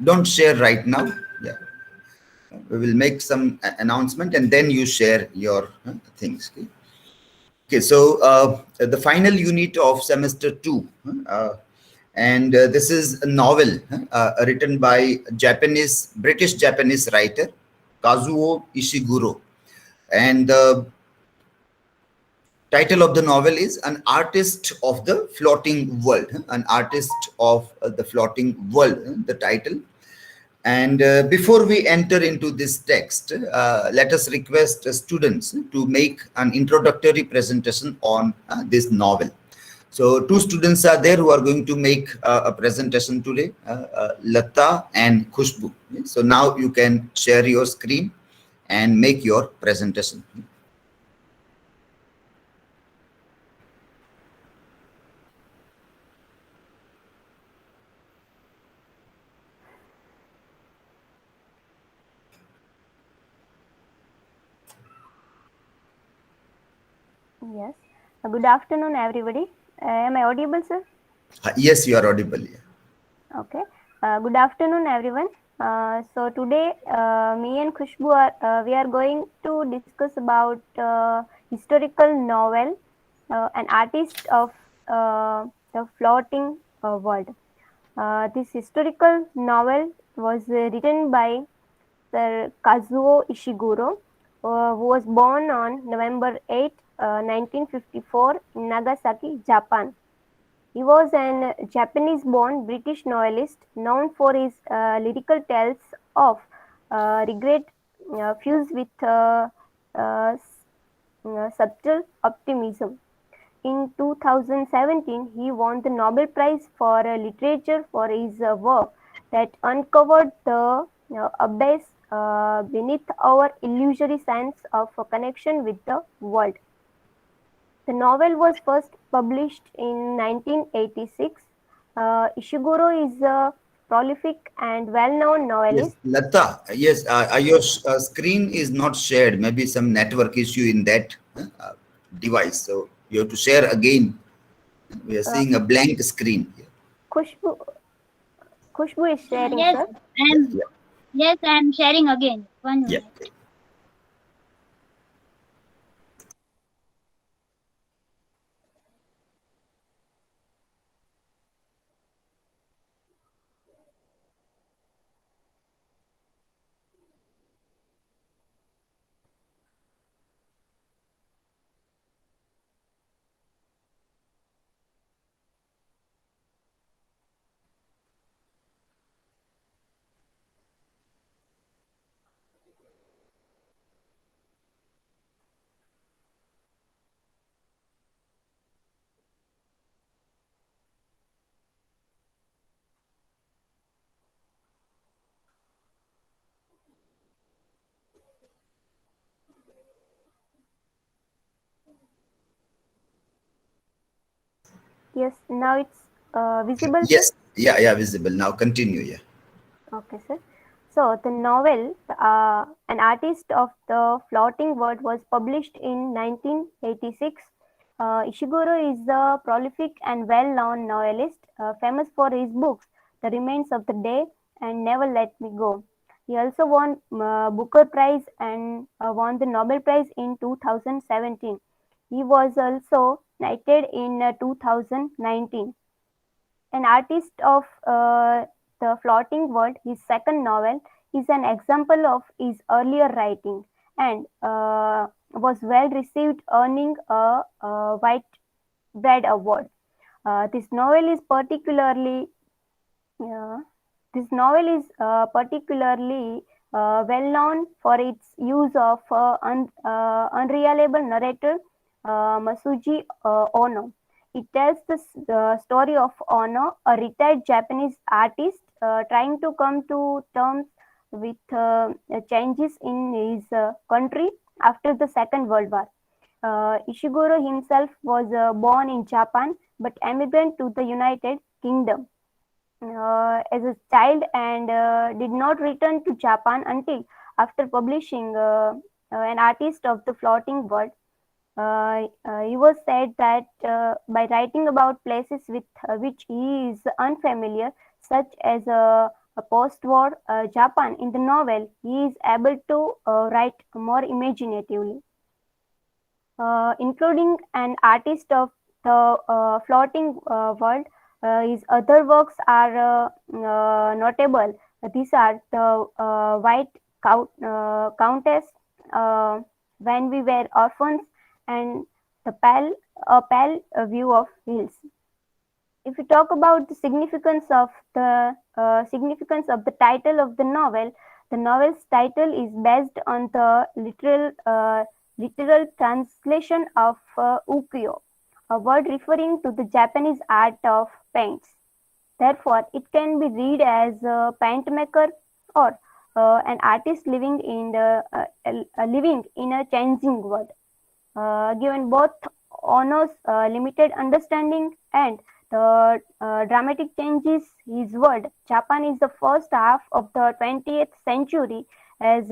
don't share right now. Yeah, we will make some announcement and then you share your things. Okay? Okay, so the final unit of semester two, and this is a novel written by British Japanese writer Kazuo Ishiguro, and the title of the novel is "An Artist of the Floating World." An Artist of the Floating World. The title. And before we enter into this text, let us request students to make an introductory presentation on this novel. So two students are there who are going to make a presentation today, Lata and Khushbu. So now you can share your screen and make your presentation. Yes. Good afternoon, everybody. Am I audible, sir? Yes, you are audible. Yeah. Okay. Good afternoon, everyone. So today, me and Khushbu we are going to discuss about historical novel, an artist of the floating world. This historical novel was written by Sir Kazuo Ishiguro, who was born on November 8, 1954 in Nagasaki, Japan. He was an Japanese-born British novelist known for his lyrical tales of regret fused with uh, subtle optimism. In 2017, he won the Nobel Prize for Literature for his work that uncovered the abyss beneath our illusory sense of a connection with the world. The novel was first published in 1986. Ishiguro is a prolific and well-known Yes, novelist. Lata. Yes, your screen is not shared. Maybe some network issue in that device. So you have to share again. We are Uh, seeing a blank screen. Khushbu, Khushbu is sharing, Yes, sir. Yeah, I'm yeah, yes, I'm sharing again. One yeah. minute. Yes, now it's visible, sir. Yes, yeah, yeah, visible. Now continue. Yeah. Okay, sir. So the novel, An Artist of the Floating World, was published in 1986. Ishiguro is a prolific and well-known novelist, famous for his books The Remains of the Day and Never Let Me Go. He also won Booker Prize and won the Nobel Prize in 2017. He was also knighted in 2019. An Artist of the Floating World, his second novel, is an example of his earlier writing and was well received, earning a Whitbread Award. This novel is particularly uh, well known for its use of unreliable narrator Masuji Ono. It tells the story of Ono, a retired Japanese artist trying to come to terms with changes in his country after the Second World War. Ishiguro himself was born in Japan but emigrated to the United Kingdom as a child and did not return to Japan until after publishing An Artist of the Floating World. He was said that by writing about places with which he is unfamiliar, such as post-war Japan in the novel, he is able to write more imaginatively. Including an artist of the floating world. His other works are notable. These are the White Countess, When We Were Orphans, and the Pale View of Hills. If we talk about the significance of the title of the novel's title is based on the literal translation of ukiyo, a word referring to the Japanese art of paints. Therefore, it can be read as a paint maker or an artist living in a changing world. Given both Ono's limited understanding and the dramatic changes his world, Japan is the first half of the 20th century has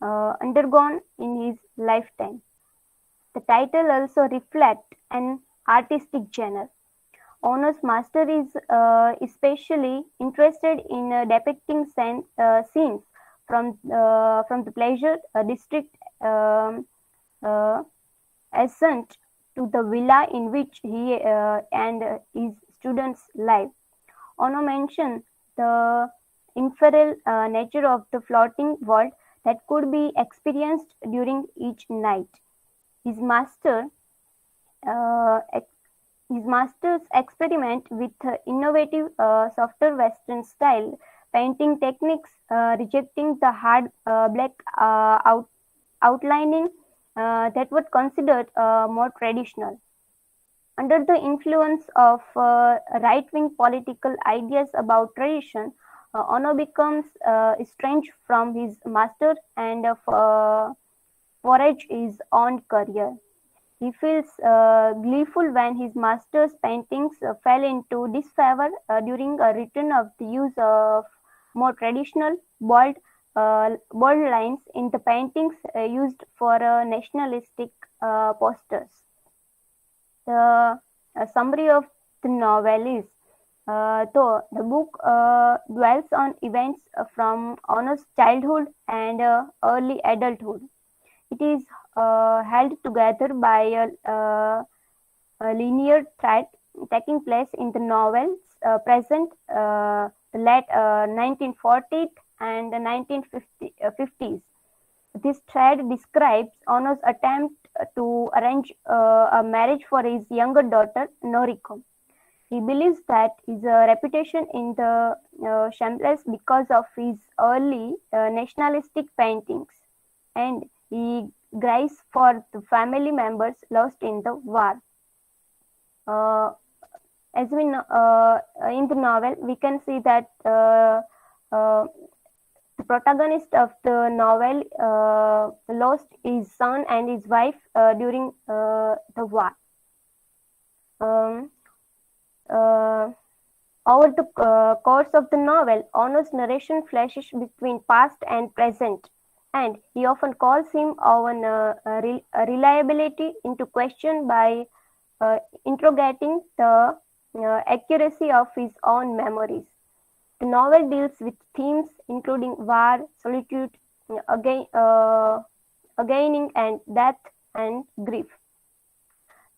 undergone in his lifetime. The title also reflects an artistic genre. Ono's master is especially interested in depicting scenes from the pleasure district ascent to the villa in which he and his students live. Ono mentioned the ephemeral nature of the floating world that could be experienced during each night. His master's experiment with innovative, softer Western style painting techniques, rejecting the hard black outlining that were considered more traditional. Under the influence of right-wing political ideas about tradition, Ono becomes estranged from his master and forges his own career. He feels gleeful when his master's paintings fell into disfavor during a return of the use of more traditional, bold lines in the paintings used for nationalistic posters. The summary of the novel is, though the book dwells on events from Ono's childhood and early adulthood, it is held together by a linear thread taking place in the novel's present, the late 1940s and the 1950s. This thread describes Ono's attempt to arrange a marriage for his younger daughter, Noriko. He believes that his reputation in the shameless because of his early nationalistic paintings, and he grieves for the family members lost in the war. As we know, in the novel, we can see that the protagonist of the novel lost his son and his wife during the war. Over the course of the novel, Ono's narration flashes between past and present, and he often calls his own reliability into question by interrogating the accuracy of his own memories. The novel deals with themes including war, solitude, againing, and death and grief.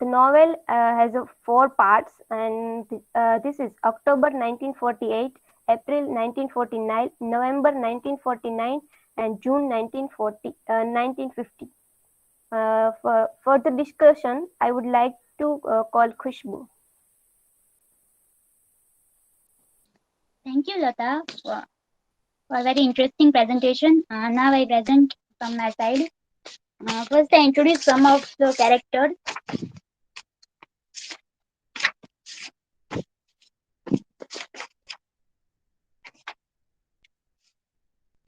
The novel has 4 parts, and this is October 1948, April 1949, November 1949, and June 1950. For further discussion, I would like to call Khushbu. Thank you, Lata, for a very interesting presentation. Now I present from my side. First, I introduce some of the characters.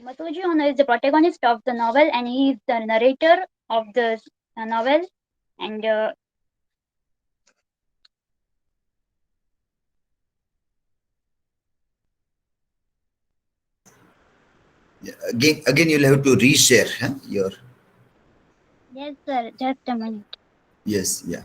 Masuji Ono is the protagonist of the novel, and he is the narrator of the novel. And Again, you'll have to reshare your. yes, sir. Just a minute. Yes, yeah.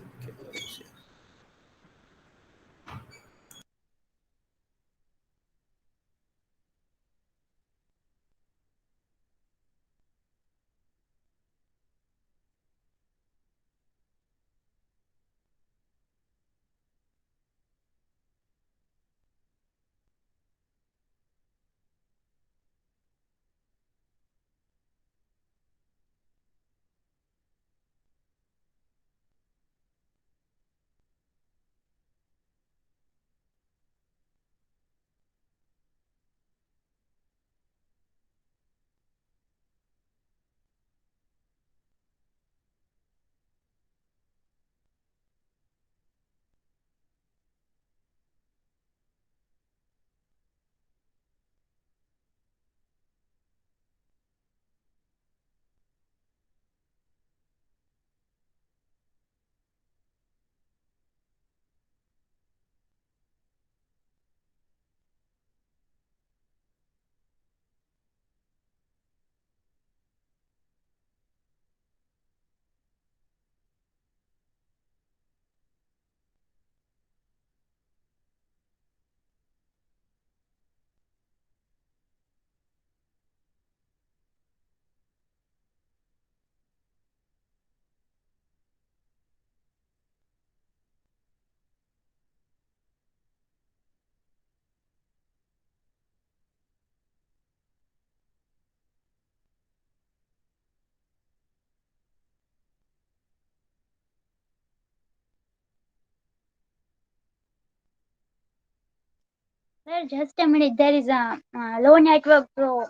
Sir, just a minute. There is a low network, so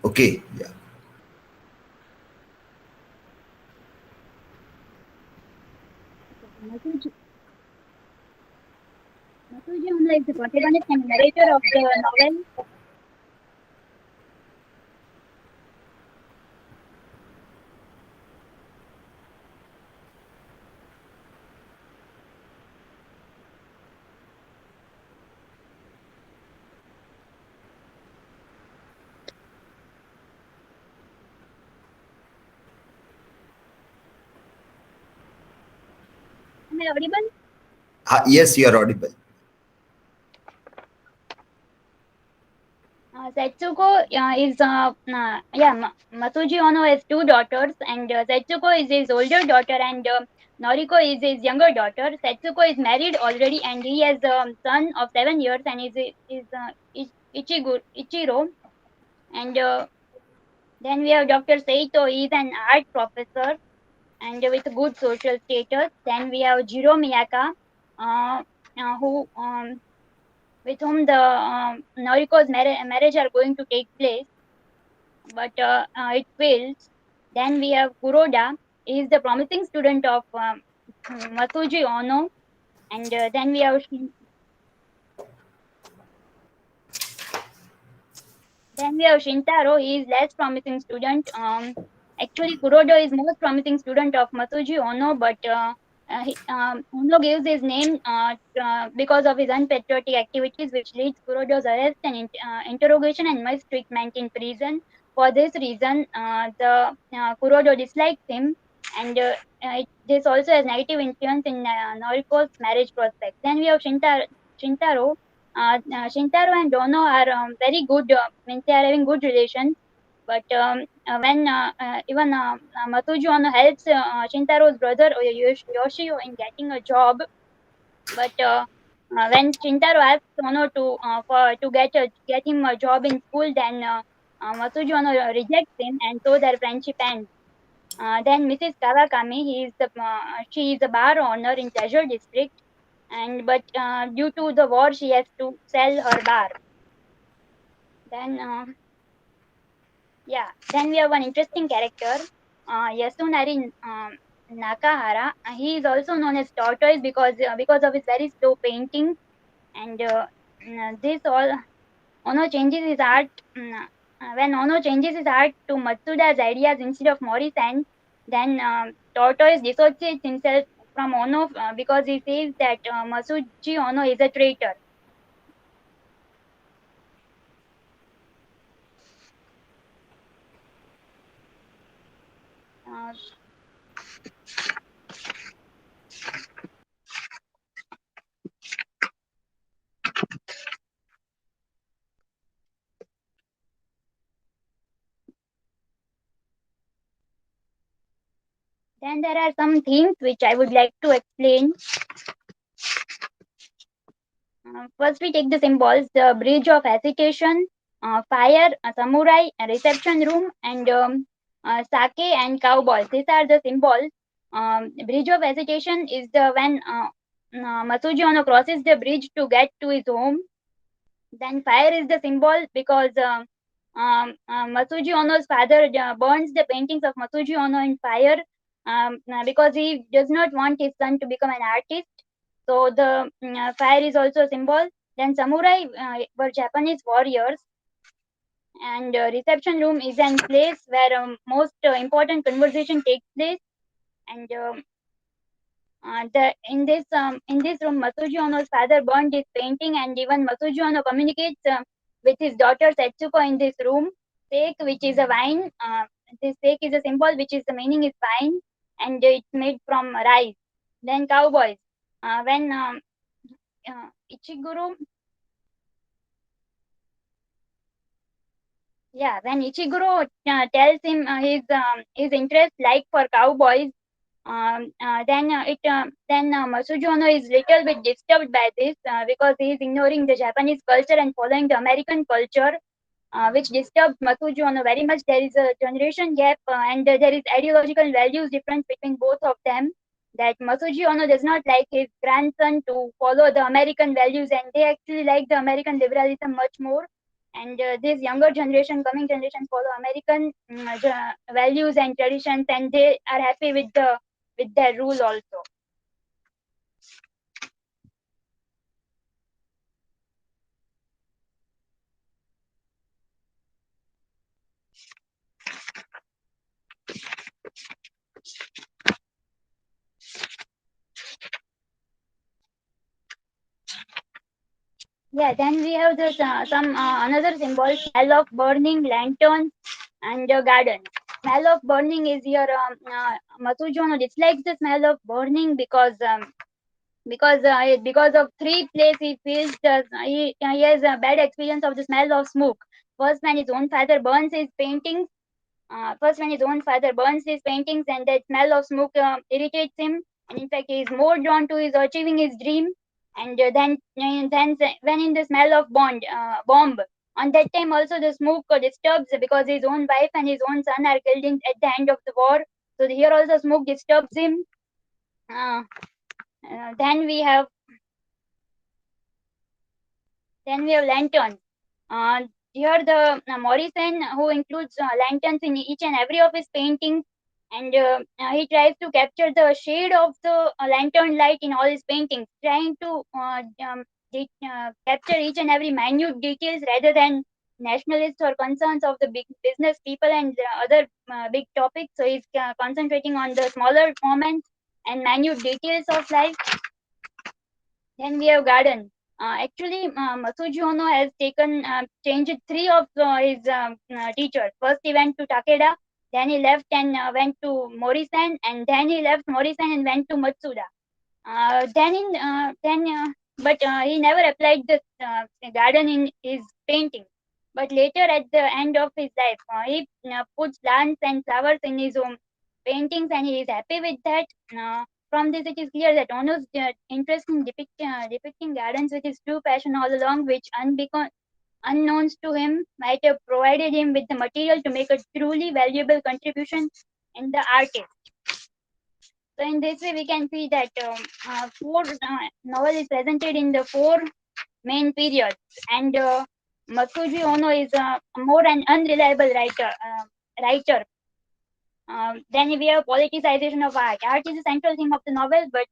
Okay, yeah. Masuji Honda is the protagonist and narrator of the novel. Am I audible? Yes, you are audible. Setsuko is Masuji Ono has two daughters, and Setsuko is his older daughter, and Noriko is his younger daughter. Setsuko is married already, and he has a son of 7 years, and Ichiro. And then we have Dr. Seito. He is an art professor and with good social status. Then we have Jiro Miyaka, who with whom the Noriko's marriage are going to take place, but it fails. Then we have Kuroda. He is the promising student of Masuji Ono, and then we have Shintaro. He is less promising student. Actually, Kuroda is most promising student of Masuji Ono, but Ono gives his name because of his unpatriotic activities, which leads Kuroda's arrest and interrogation and mistreatment in prison. For this reason, the Kuroda dislikes him, and this also has negative influence in Noriko's marriage prospects. Then we have Shintaro. Shintaro and Dono are very good, means they are having good relations. But when even Matuju Ono helps Shintaro's brother Yoshio in getting a job, but when Shintaro asks Ono to get him a job in school, then Matuju Ono rejects him, and so their friendship ends. Then Mrs. Kawakami, she is a bar owner in Treasure District, and but due to the war, she has to sell her bar. Then then we have one interesting character, Yasunari Nakahara. He is also known as Tortoise because of his very slow painting, and this all Ono changes his art. When Ono changes his art to Matsuda's ideas instead of Morrison, then Tortoise dissociates himself from Ono because he says that Masuji Ono is a traitor. Uh, then there are some themes which I would like to explain. First, we take the symbols: the bridge of hesitation, fire, a samurai, a reception room, and sake and cowboys. These are the symbols. Bridge of hesitation is the when Masuji Ono crosses the bridge to get to his home. Then fire is the symbol because Masuji Ono's father burns the paintings of Masuji Ono in fire because he does not want his son to become an artist. So the fire is also a symbol. Then samurai were Japanese warriors, and reception room is an place where most important conversation takes place. And in this room, Masuji Ono's father burned his painting, and even Masuji Ono communicates with his daughter Setsuko in this room. Sake, which is a wine. This sake is a symbol, which is the meaning is wine, and it's made from rice. Then cowboys. When Ichiguro, when Ichiguro tells him his interest like for cowboys, then Masuji Ono is little bit disturbed by this because he is ignoring the Japanese culture and following the American culture, which disturbs Masuji Ono very much. There is a generation gap and there is ideological values difference between both of them. that Masuji Ono does not like his grandson to follow the American values, and they actually like the American liberalism much more. And this younger generation, coming generation, follow American values and traditions, and they are happy with their rule also. Yeah, then we have this some another symbol, smell of burning lanterns and garden. Smell of burning is here. Masuji Ono dislikes the smell of burning because of three places he feels he has a bad experience of the smell of smoke. First, when his own father burns his paintings. When his own father burns his paintings, and that smell of smoke irritates him, and in fact, he is more drawn to his achieving his dream. And then when in the smell of bomb, on that time also the smoke disturbs because his own wife and his own son are killed at the end of the war. So here also smoke disturbs him. Then we have lanterns. Here the Morrison, who includes lanterns in each and every of his paintings, and he tries to capture the shade of the lantern light in all his paintings, trying to capture each and every minute details rather than nationalists or concerns of the big business people and other big topics. So he's concentrating on the smaller moments and minute details of life. Then we have garden. Actually, Masuji Ono has changed three of his teachers. First, he went to Takeda, then he left and went to Morrison, and then he left Morrison and went to Matsuda. But he never applied this garden in his painting. But later, at the end of his life, he puts plants and flowers in his own paintings, and he is happy with that. From this, it is clear that Ono's interest in depicting gardens with his true passion all along, which unknowns to him, might have provided him with the material to make a truly valuable contribution in the artist. So in this way, we can see that four novel is presented in the four main periods, and Masuji Ono is more an unreliable writer. Then we have politicization of art. Art is a central theme of the novel, but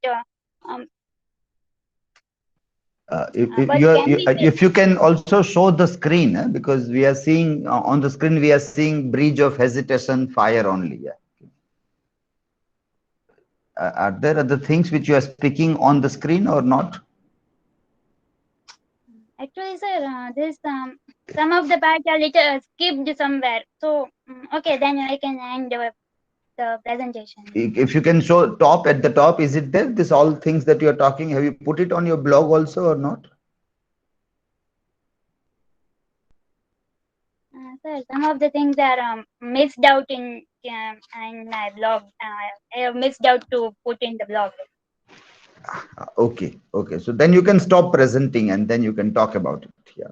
if you can also show the screen, because we are seeing on the screen, we are seeing bridge of hesitation, fire only. Yeah. Are there other things which you are speaking on the screen or not? Actually, sir, this some of the parts are little skipped somewhere. So okay, then I can end the presentation. If you can show top at the top, is it there? This all things that you are talking, have you put it on your blog also or not? Sir, some of the things are missed out in my blog. I have missed out to put in the blog. Okay. So then you can stop presenting and then you can talk about it. Yeah.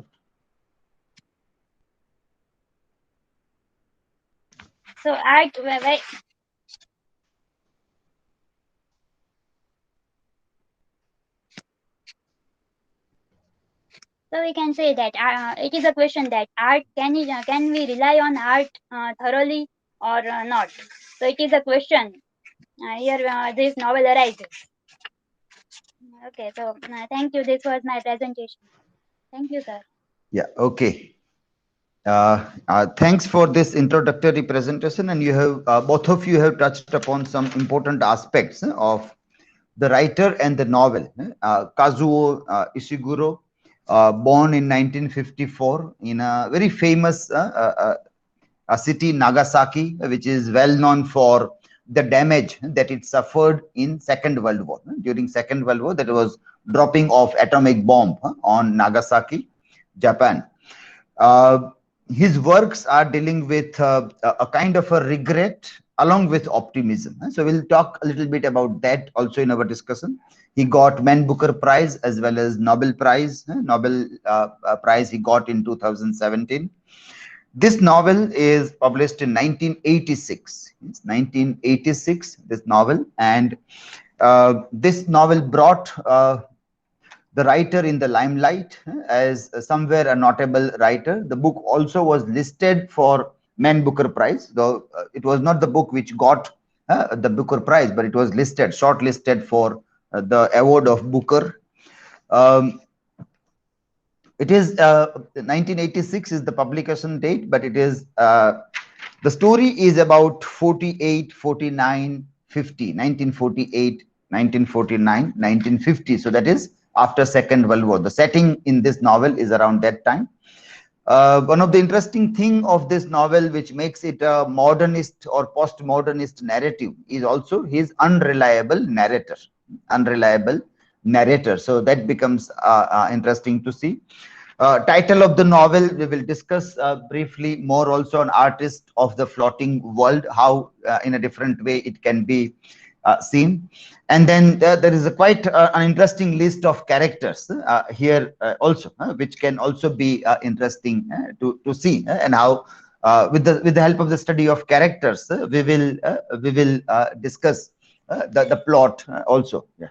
So art, so we can say that it is a question that art can we rely on art thoroughly or not? So it is a question. Here this novel arises. Okay, so thank you. This was my presentation. Thank you, sir. Yeah. Okay. Thanks for this introductory presentation, and you have both of you have touched upon some important aspects of the writer and the novel. Kazuo Ishiguro, born in 1954 in a very famous city, Nagasaki, which is well known for the damage that it suffered in Second World War. During Second World War, that was dropping of atomic bomb on Nagasaki, Japan. His works are dealing with a kind of a regret along with optimism. So we'll talk a little bit about that also in our discussion. He got Man Booker Prize as well as Nobel Prize. Nobel Prize he got in 2017. This novel is published in 1986. It's 1986, this novel, and This novel brought the writer in the limelight as somewhere a notable writer. The book also was listed for Man Booker Prize, though it was not the book which got the Booker Prize, but it was listed, shortlisted for the award of Booker. It is 1986 is the publication date, but it is the story is about 48, 49, 50, 1948, 1949, 1950. So that is after Second World War. The setting in this novel is around that time. One of the interesting thing of this novel, which makes it a modernist or postmodernist narrative, is also his unreliable narrator. So that becomes interesting to see. Title of the novel, we will discuss briefly more also on Artist of the Floating World, how in a different way it can be seen. And then there is a quite an interesting list of characters here also, which can also be interesting to see, and how with the help of the study of characters, we will discuss the plot also. Yeah.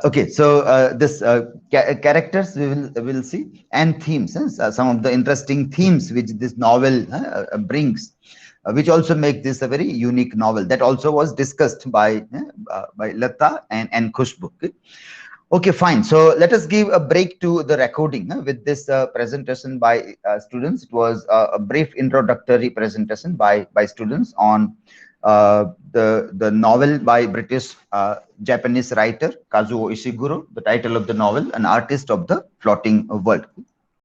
Okay, so this characters we will see, and themes, some of the interesting themes which this novel brings, which also make this a very unique novel. That also was discussed by Lata and Khushbu. Okay, fine. So let us give a break to the recording with this presentation by students. It was a brief introductory presentation by students on the novel by British Japanese writer Kazuo Ishiguro. The title of the novel, An Artist of the Floating World.